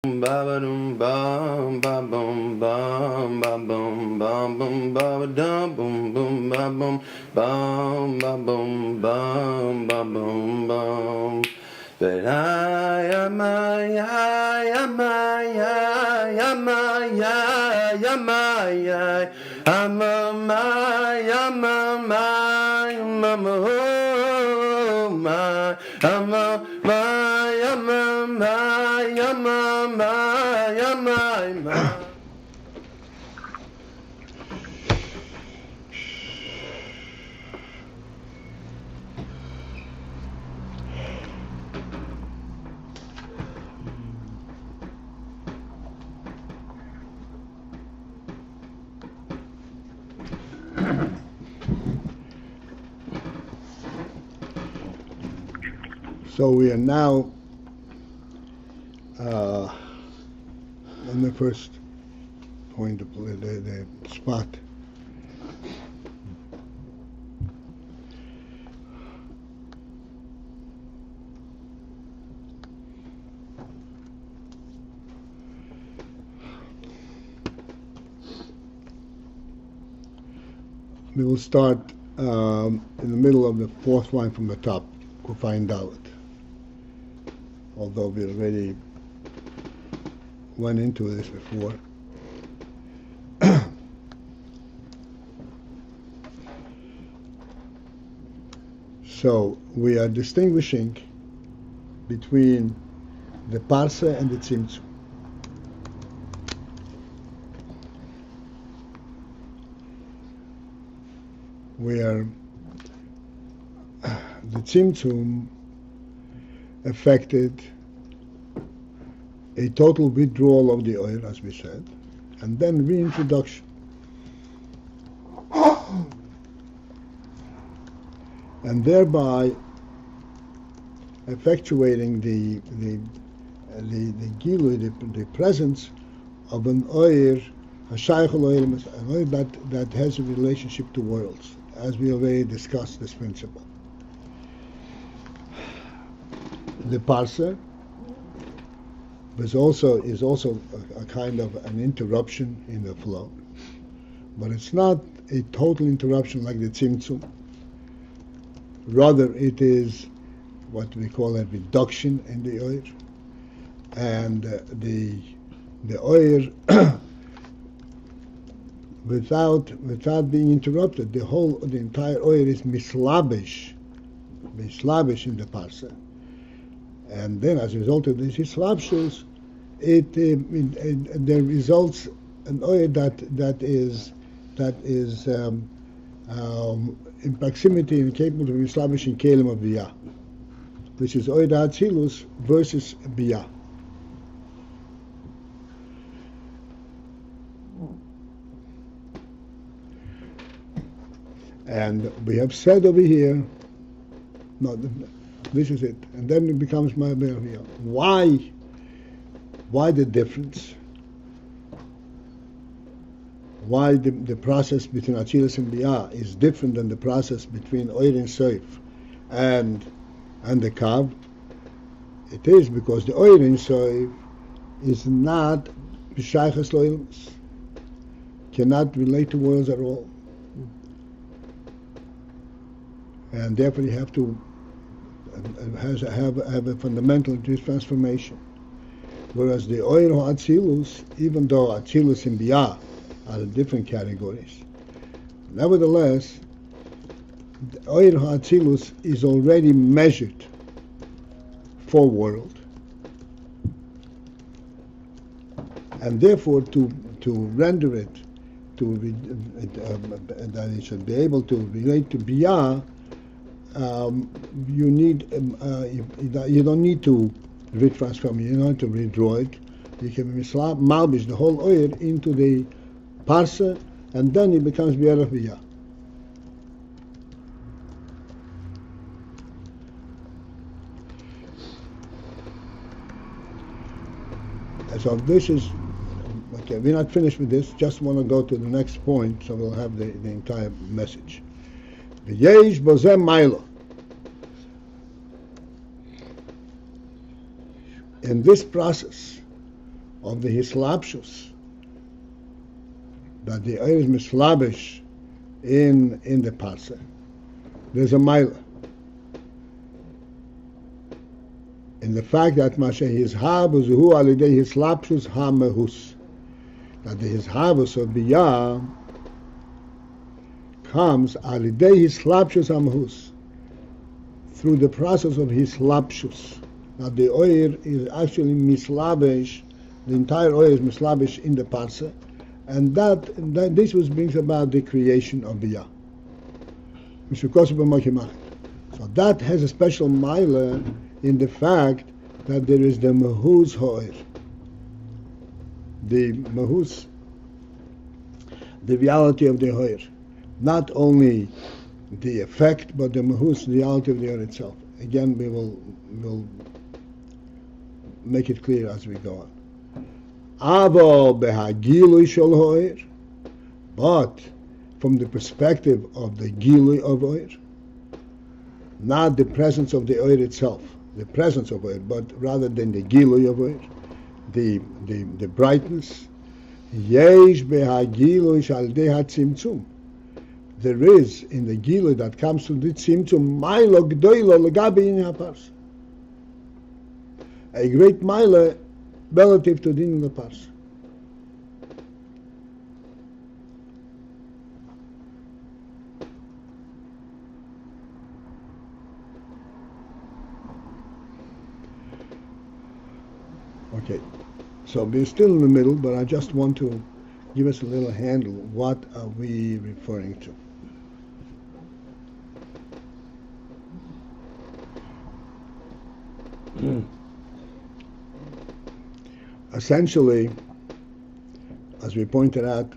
Ba-ba-dum bum ba bum bum ba bum bum bum ba dum bum bum ba bum ba bum bum. But I am So we are now on the first point, the spot. We will start in the middle of the fourth line from the top, to find out. Although we already went into this before. So we are distinguishing between the parsa and the tzimtzum. Where the tzimtzum affected a total withdrawal of the oil, as we said, and then reintroduction. And thereby effectuating the gilui, the presence of an oil, a shaykhul oil, an oil that has a relationship to worlds, as we already discussed this principle. The parser is also a kind of an interruption in the flow, but it's not a total interruption like the tzimtzum. Rather, it is what we call a reduction in the oil, and the oil without being interrupted, the entire oil is mislabish in the parser. And then, as a result of these slabshus, there results an oil that is in proximity and capable of establishing kelim of biyah, which is oil atzilus versus biyah. And we have said over here, no, this is it. And then it becomes my here. Why the difference? Why the process between Atzilus and Biyah is different than the process between Oir and Seif and the Kav? It is because the Oir and Seif is not B'shaychas Loilus, cannot relate to worlds at all. And therefore you have to have a fundamental transformation. Whereas the Oir Atzilus, even though Atzilus and Biyah are different categories, nevertheless, the Oir Atzilus is already measured for world, and therefore to render it that it should be able to relate to Biyah. You don't need to retransform it, you don't need to redraw it. You can malbish the whole oil into the parsa, and then it becomes biyah of biyah. So this is, okay, we're not finished with this, just want to go to the next point, so we'll have the entire message. Yesh bozem mailo. In this process of the hislapshus, that the oil is mislabish in the parsa, there's a mila. In the fact that Masha Hizhabus hu alidei hislapshus ha-mehus, that the Hizhabus of Biyah comes alidei hislapshus ha-mehus, through the process of hislapshus. That the oil is actually mislabish, the entire oil is mislabish in the parsa, and that this brings about the creation of Biyah. So that has a special mila in the fact that there is the mahus ha'oir. The mahus, the reality of the ha'oir. Not only the effect, but the mahus, the reality of the ha'oir itself. Again, we will make it clear as we go on. Aval behagilui shel ha'oir, but from the perspective of the gilui of oir, not the presence of the oir itself, the presence of oir, but rather than the gilui of oir, the brightness. Yesh behagilui shalidei hatzimtzum. There is in the gilui that comes from the tzimtzum ma'ila gdoila legabi in haparsa, a great ma'ila relative to din in the parsa. Okay, so we're still in the middle, but I just want to give us a little handle. What are we referring to? Essentially, as we pointed out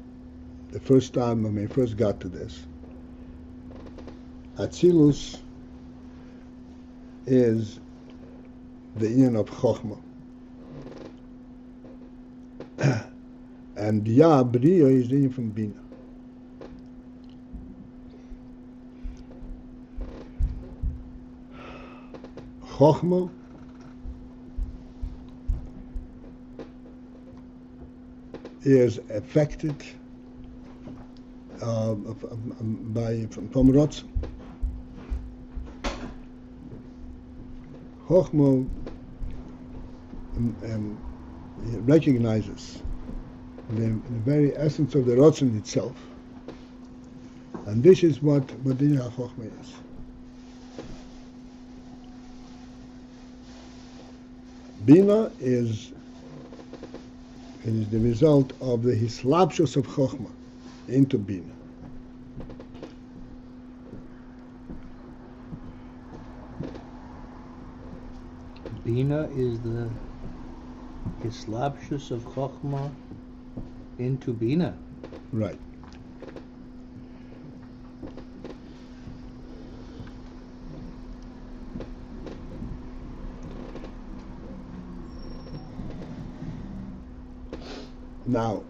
the first time when we first got to this, Atzilus is the inyan of Chokhmah. And Biyah, Bria, is the inyan from Bina. Chokhmah is affected from Rotz. Chokhmah recognizes the very essence of the Rotzen itself, and this is what Din HaChokhmah is. Bina is the result of the hislapshus of Chokhmah into Bina. Bina is the hislapshus of Chokhmah into Bina. Right. Now,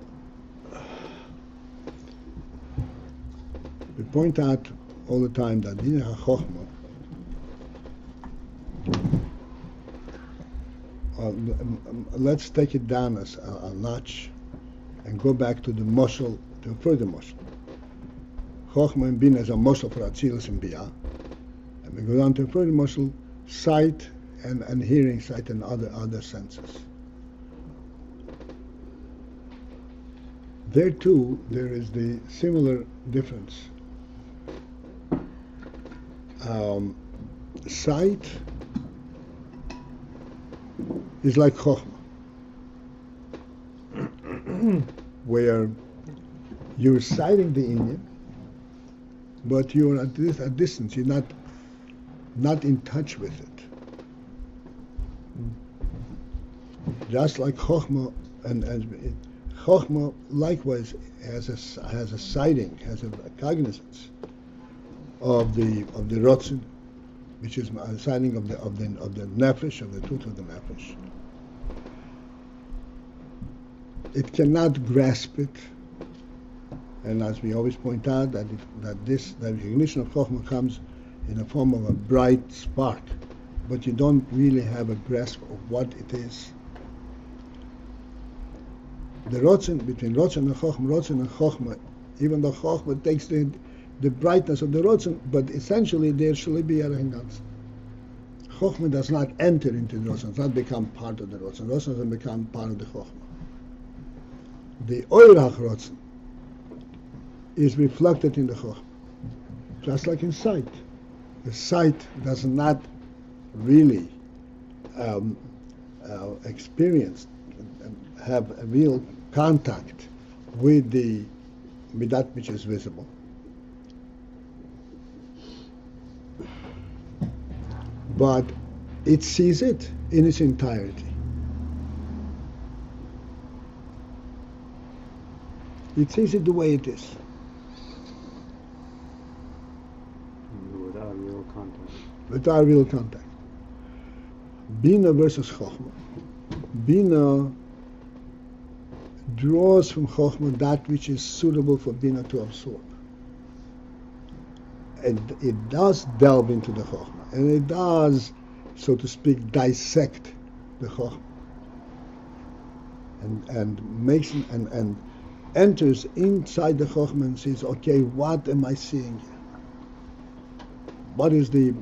we point out all the time that Din HaChokhmah, let's take it down a notch and go back to the moshel, to a further moshel. Chokhmah and Bina is a moshel for Atzilus and Biyah. And we go down to a further moshel, sight and hearing, sight and other senses. There too, there is the similar difference. Sight is like Chokhmah, where you're sighting the inyan, but you're at a distance. You're not in touch with it. Just like Chokhmah, and Chokhmah likewise has a sighting, has a cognizance of the Rotzen, which is a sighting of the nefesh, of the truth of the nefesh. It cannot grasp it, and as we always point out, that the recognition of Chokhmah comes in the form of a bright spark, but you don't really have a grasp of what it is. the Rotzen, between Rotzen and Chochma, even though Chochma takes the brightness of the Rotzen, but essentially there should be Arahingans. Chochma does not enter into the Rotzen, does not become part of the Rotzen. Rotzen doesn't become part of the Chochma. The Oirach Rotzen is reflected in the Chochma, just like in sight. The sight does not really experience, have a real contact with that which is visible. But it sees it in its entirety. It sees it the way it is. Without real contact. Without real contact. Bina versus Chochmah. Bina draws from Chochmah that which is suitable for Bina to absorb. And it does delve into the Chochmah. And it does, so to speak, dissect the Chochmah. And makes and enters inside the Chochmah and says, okay, what am I seeing here? What is the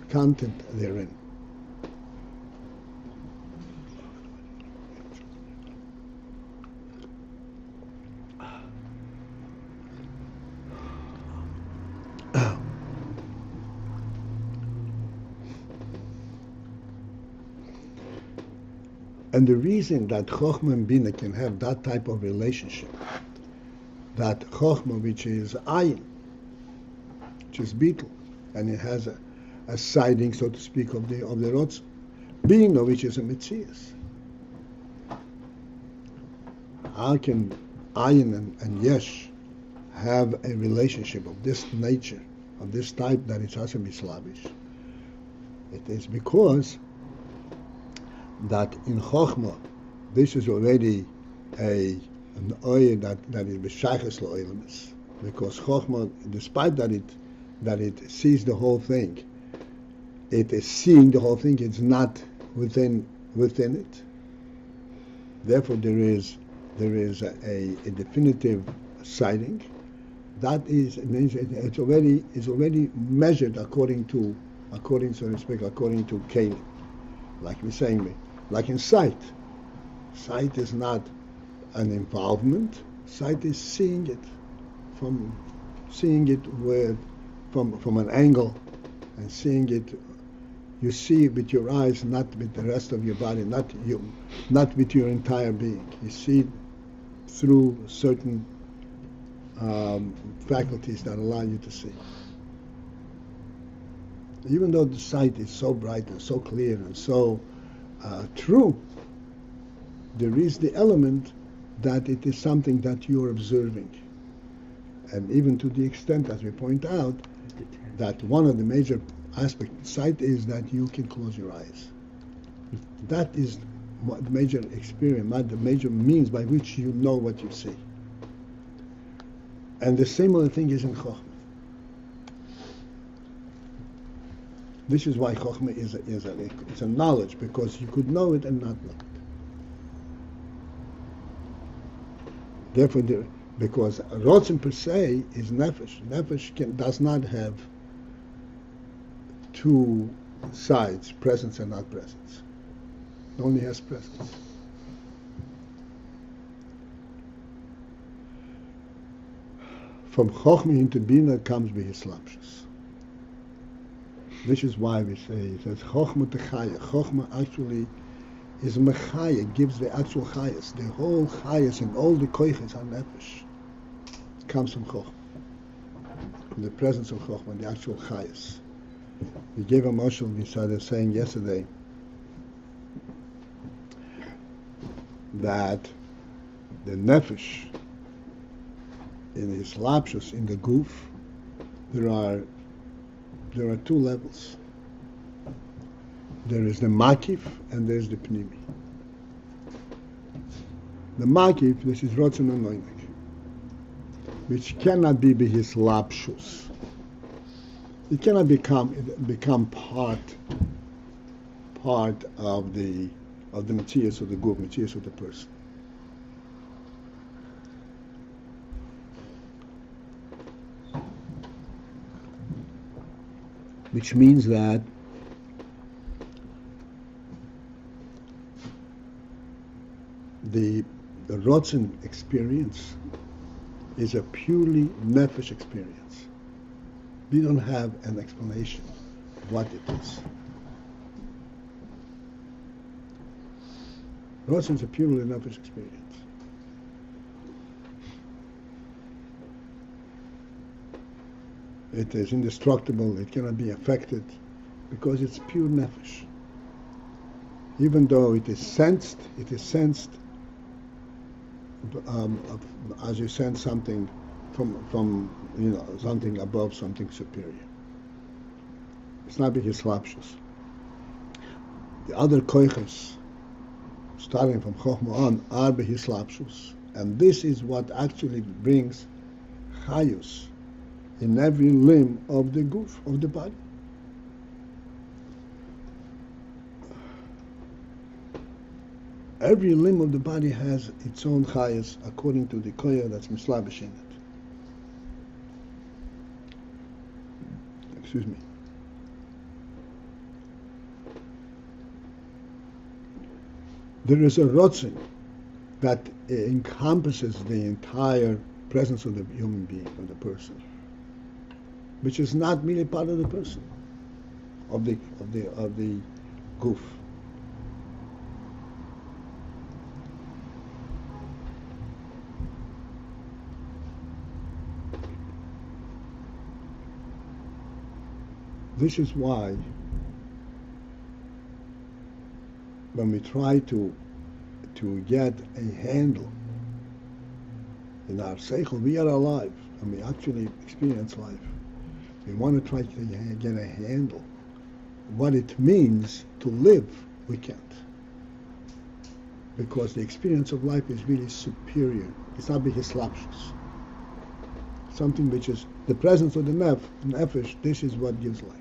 content therein? And the reason that Chochmah and Bina can have that type of relationship, that Chochmah, which is Ayin, which is Beetle, and it has a siding, so to speak, of the Rotz, Bina, which is a Metzias. How can Ayin and Yesh have a relationship of this nature, of this type that is also mislavish? It is because that in Chochmah, this is already an oil that is b'shayches l'oilmus, because Chochmah, despite that it sees the whole thing, it is seeing the whole thing. It's not within it. Therefore, there is a definitive sighting. That is, it means it's already measured according to so to speak, according to Kalim. Like we're saying, like in sight. Sight is not an involvement. Sight is seeing it from an angle, and seeing it. You see it with your eyes, not with the rest of your body, not with your entire being. You see it through certain faculties that allow you to see. Even though the sight is so bright and so clear and so true, there is the element that it is something that you're observing. And even to the extent, as we point out, that one of the major aspects of sight is that you can close your eyes. That is what the major experience, what the major means by which you know what you see. And the similar thing is in Chochmah. This is why Chochmah is a knowledge, because you could know it and not know it. Therefore, because Rotzen per se is Nefesh. Nefesh does not have two sides, presence and not presence. It only has presence. From Chochmah into Bina comes Behislapshus. This is why we say that Chochmah Techaya. Chochmah actually is Mechaya, gives the actual Chayas. The whole Chayas and all the Koiches are Nefesh. It comes from Chochmah. From the presence of Chochmah, the actual Chayas. We gave a moshel, we started saying yesterday, that the Nefesh, in his lapsus, in the goof, there are two levels. There is the makif and there is the pnimi. The makif, this is rotzen and loinek, which cannot be his lapsus. It cannot become part of the Matthias of the goof, Matthias of the person. which means that the Rotzen experience is a purely nefesh experience. We don't have an explanation of what it is. Rotzen is a purely nefesh experience. It is indestructible, it cannot be affected, because it's pure nefesh. Even though it is sensed as you sense something from something above, something superior. It's not because slapshus. The other koiches, starting from Chochmah on, are behislapshus, and this is what actually brings chayus in every limb of the goof, of the body. Every limb of the body has its own chayas according to the koya that's mislabish in it. Excuse me. There is a rotzin that encompasses the entire presence of the human being, of the person, which is not merely part of the person, of the goof. This is why when we try to get a handle in our seichel, we are alive and we actually experience life. We want to try to get a handle. What it means to live, we can't. Because the experience of life is really superior. It's not behislapshus. Something which is the presence of the nefesh, this is what gives life.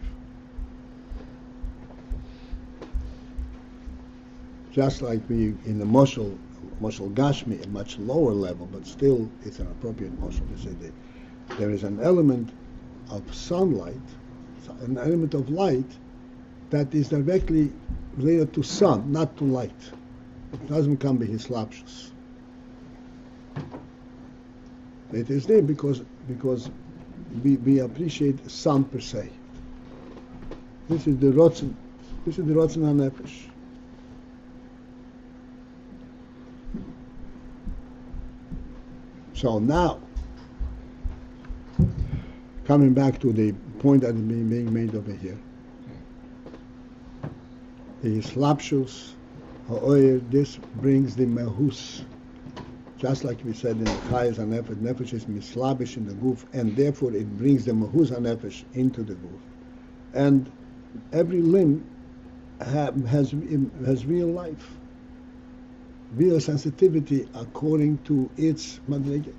Just like we in the moshel gashmi, a much lower level, but still it's an appropriate moshel to say that there is an element of sunlight, an element of light that is directly related to sun, not to light. It doesn't come by his lapsus. It is there because we appreciate sun per se. This is the rotzen. This is the rotzen hanefesh. So now, coming back to the point that is being made over here, the slapshus, this brings the mehus. Just like we said in the chayes hanefesh, nefesh is mislabish in the goof, and therefore it brings the mehus hanefesh into the goof. And every limb has real life, real sensitivity according to its madrega,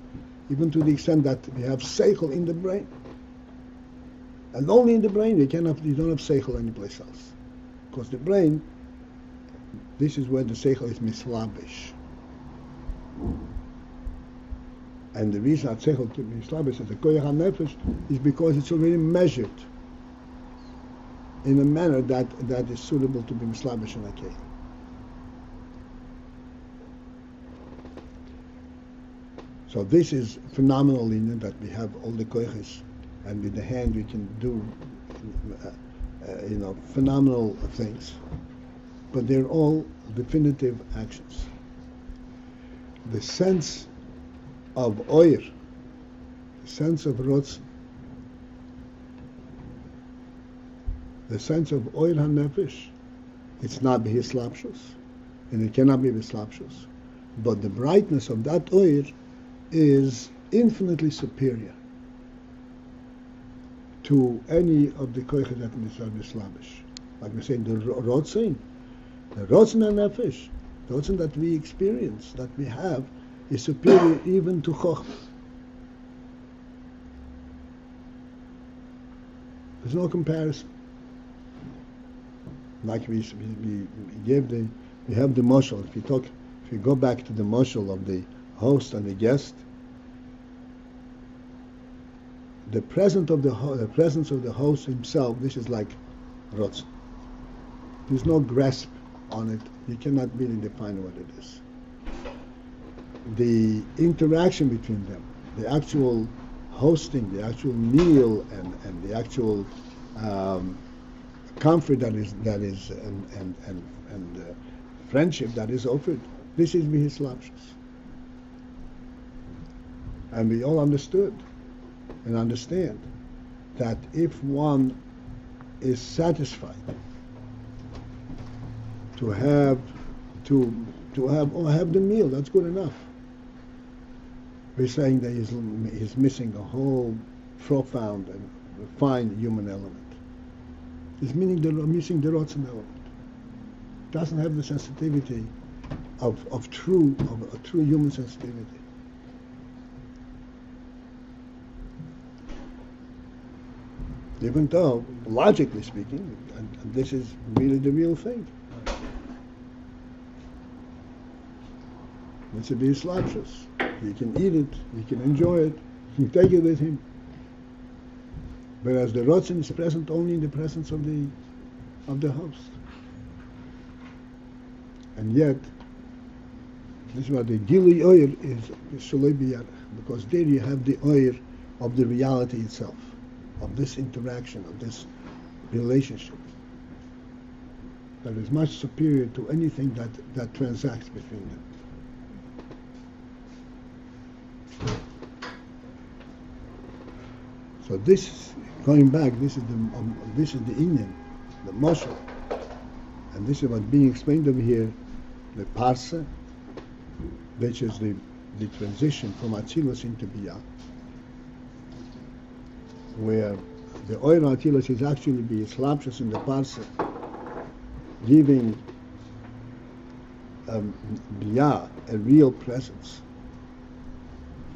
even to the extent that we have seichel in the brain. And only in the brain, you don't have seichel anyplace else. Because the brain, this is where the seichel is mislabish. And the reason that seichel to be mislabish is the koyach hanefesh is because it's already measured in a manner that is suitable to be mislabish in a case. So this is phenomenal union that we have all the koiches, and with the hand we can do, phenomenal things. But they're all definitive actions. The sense of oyer, the sense of rotz, the sense of oyer hanefesh, it's not behislapshus, and it cannot be behislapshus. But the brightness of that oyer is infinitely superior to any of the koiches that are mislabish. Like we say, the rotzen hanefesh, the rotzen that we experience, that we have, is superior even to chochmah. There's no comparison. Like we have the moshel. If you go back to the moshel of the host and the guest, the presence of the host himself, this is like Rotz. There's no grasp on it. You cannot really define what it is. The interaction between them, the actual hosting, the actual meal, and the actual comfort that is and friendship that is offered. This is Bihislapshus. And we all understood and understand that if one is satisfied to have the meal, that's good enough. We're saying that he's missing a whole profound and refined human element. He's missing the Rotzen element. Doesn't have the sensitivity of true human sensitivity. Even though, logically speaking, and this is really the real thing. It's a Bihislapshus. He can eat it, he can enjoy it, he can take it with him. Whereas the Rotzen is present only in the presence of the host. And yet, this is what the Gili Oyer is Sholei Biyarech, because there you have the Oyer of the reality itself, of this interaction, of this relationship that is much superior to anything that transacts between them. So this, going back, this is the Inyan, the Moshe, and this is what's being explained over here, the Parsa, which is the transition from Atzilus into Biyah, where the Oyer Atzilus is actually Bihislapshus in the Parsa, giving Biyah a real presence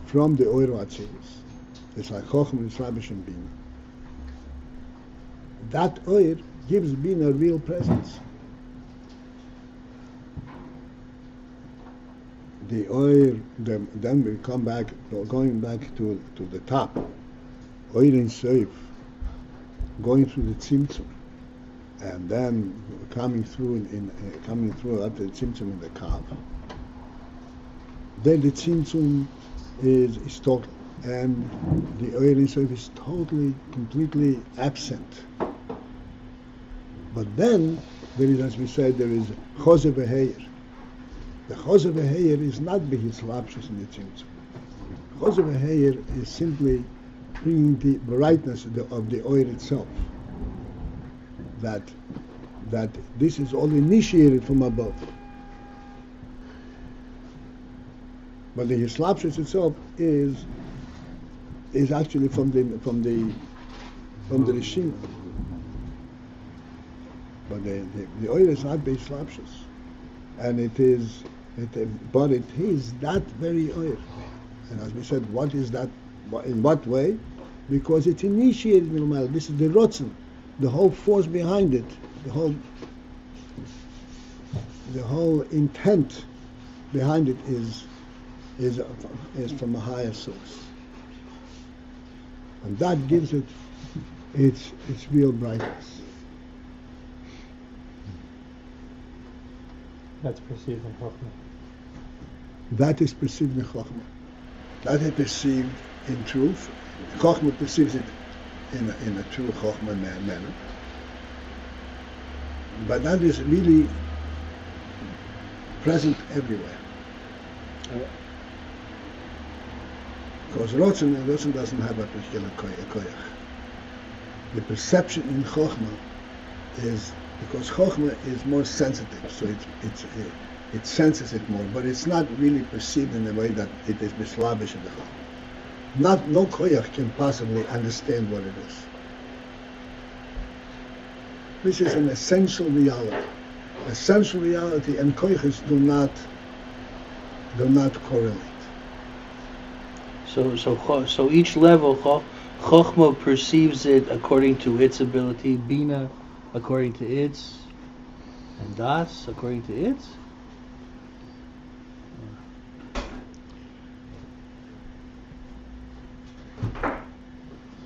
from the Oyer Atzilus. It's like Chochmah Yisrabish and Bina. That Oyer gives Bina a real presence. The Oyer, then we come back, going back to the top. Oyer in Seif, going through the Tzimtzum, and then coming through after the Tzimtzum in the Kav. Then the Tzimtzum is total, and the Oyer in Seif is totally, completely absent. But then there is, as we said, there is Chosev V'Heir. The Chosev V'Heir is not Bihislapshus in the Tzimtzum. Chosev V'Heir is simply bringing the brightness of the Oyer itself. That this is all initiated from above. But the Hislapshus itself is actually from the Rishim. But the Oyer is not Bihislapshus, and but it is that very Oyer. And as we said, what is that? In what way? Because it's initiated in the This is the Rotzen, the whole force behind it, the whole intent behind it is from a higher source, and that gives it its real brightness. That's perceived in Chochmah. That is perceived in Chochmah. That is perceived in truth. Chochmah perceives it in a true Chochmah manner. But that is really present everywhere. Because Rotzen doesn't have a particular koyach. The perception in Chochmah is, because Chochmah is more sensitive, so it senses it more, but it's not really perceived in the way that it is bislavish in the Chochmah. No koyach can possibly understand what it is. This is an essential reality. Essential reality and koyachs do not correlate. So each level, Chochmah perceives it according to its ability, Bina according to its, and Das according to its.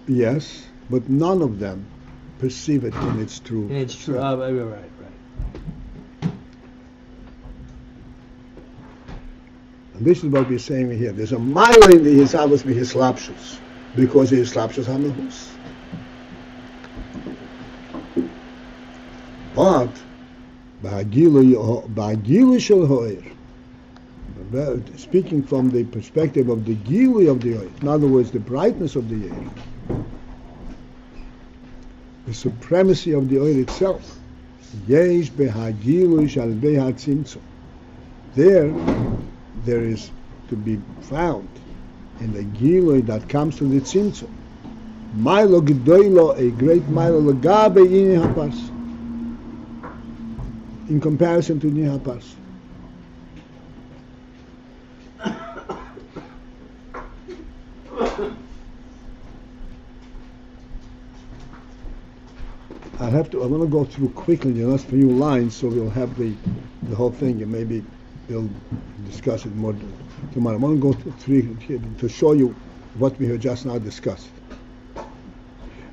Yes, but none of them perceive it in its true. And it's true. self. Right. And this is what we're saying here. There's a mile in the Yisavos B'Hislapshus, because the Hislapshus are Mehus. But Ba'agilu Shel Ha'ir, speaking from the perspective of the Gilui of the Oir, in other words, the brightness of the Oir, the supremacy of the Oir itself, Yesh Be'Hagilui Shal Be'Hatzimtzum. There is to be found in the Gilui that comes to the Tzimtzum. Milo G'doilo, a great Milo L'gabe Yini HaPars, in comparison to Yini HaPars. I'm going to go through quickly the last few lines, so we'll have the whole thing, and maybe we'll discuss it more tomorrow. I want to go through to show you what we have just now discussed.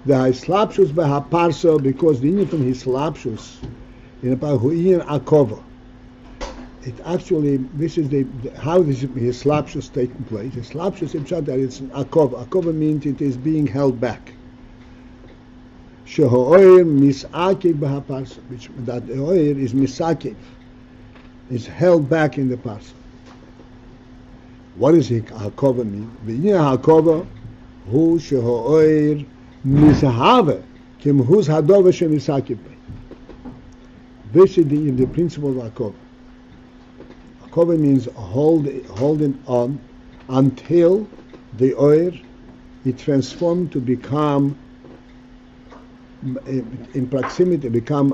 The Hislapshus B'Haparsa, because the unit from Hislapshus in about Hu'in Akova. It actually, this is how this Hislapshus taking place. Hislapshus in that it's an Akova. Akova means it is being held back. Sheho'oir mis'akev b'haparsa, which that the oir is misakev, is held back in the parsa. What does hakova mean? V'yina hakova hu sheho'oir mishahave kim huz hadova shemisakev. This is the principle of hakova. Hakova means holding on until the oir is transformed to become in proximity, become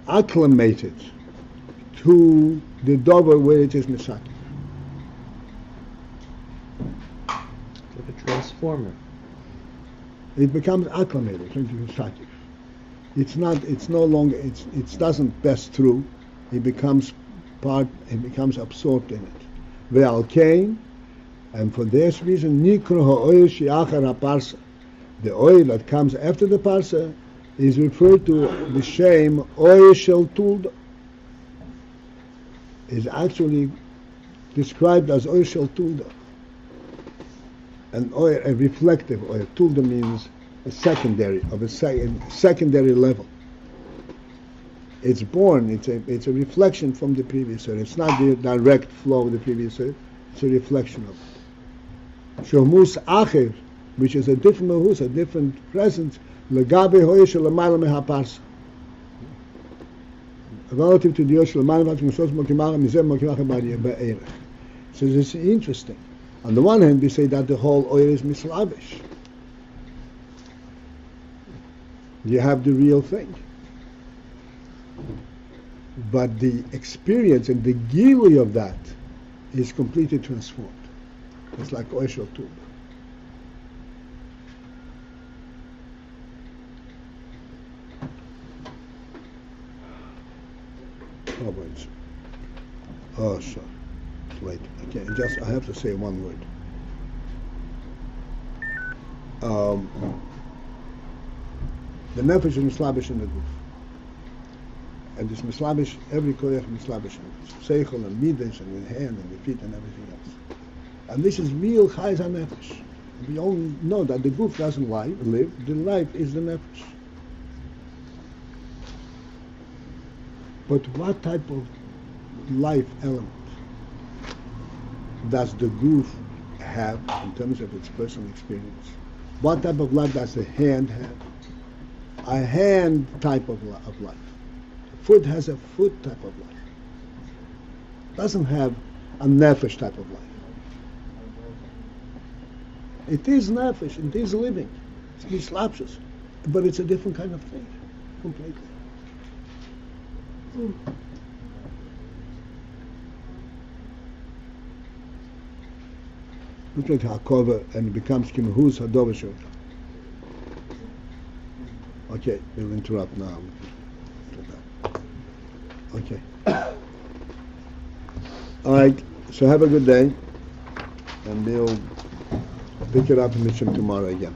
acclimated to the dover where it is misaki. Like a transformer. It becomes acclimated to misaki. It's no longer, it doesn't pass through, it becomes absorbed in it. Ve'al kain, and for this reason, nikro ha'oyer shi'achar ha'parsa, the oil that comes after the parsa is referred to the shame oil shel tulda, is actually described as oil shel tulda, an oil, a reflective oil. Tulda means a secondary level. It's born. It's a reflection from the previous oil. It's not the direct flow of the previous oil. It's a reflection of it. Shomus acher, which is a different mahus, a different presence, legabe hoye shel amayla mehaparsa, relative to the oil shel amayla mehaparsa mokimara mizem mokimara ba'erech. So this is interesting. On the one hand, we say that the whole oil is mislavish. You have the real thing. But the experience and the gilui of that is completely transformed. It's like oil shel tulda. Oh, sure. Wait. Okay. I have to say one word. The nefesh is mislabish in the goof, and this mislabish, every koyach mislabish in the seichel and midas and the hand and the feet and everything else. And this is real chayz nefesh. We only know that the goof doesn't live. The life is the nefesh. But what type of life element does the goof have in terms of its personal experience? What type of life does the hand have? A hand type of life. Foot has a foot type of life. Doesn't have a nefesh type of life. It is nefesh, it is living. It's mislapshus, but it's a different kind of thing, completely. Look at Hakova, and it becomes Kimahuz Hadovashot. Okay, we'll interrupt now. Okay. All right, so have a good day, and we'll pick it up and listen tomorrow again.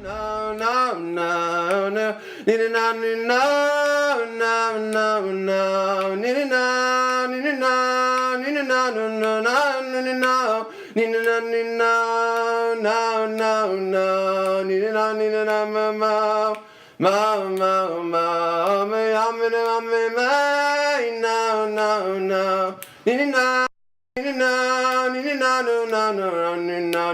No, no, no, no, no, no, no, no, no, no, no, no,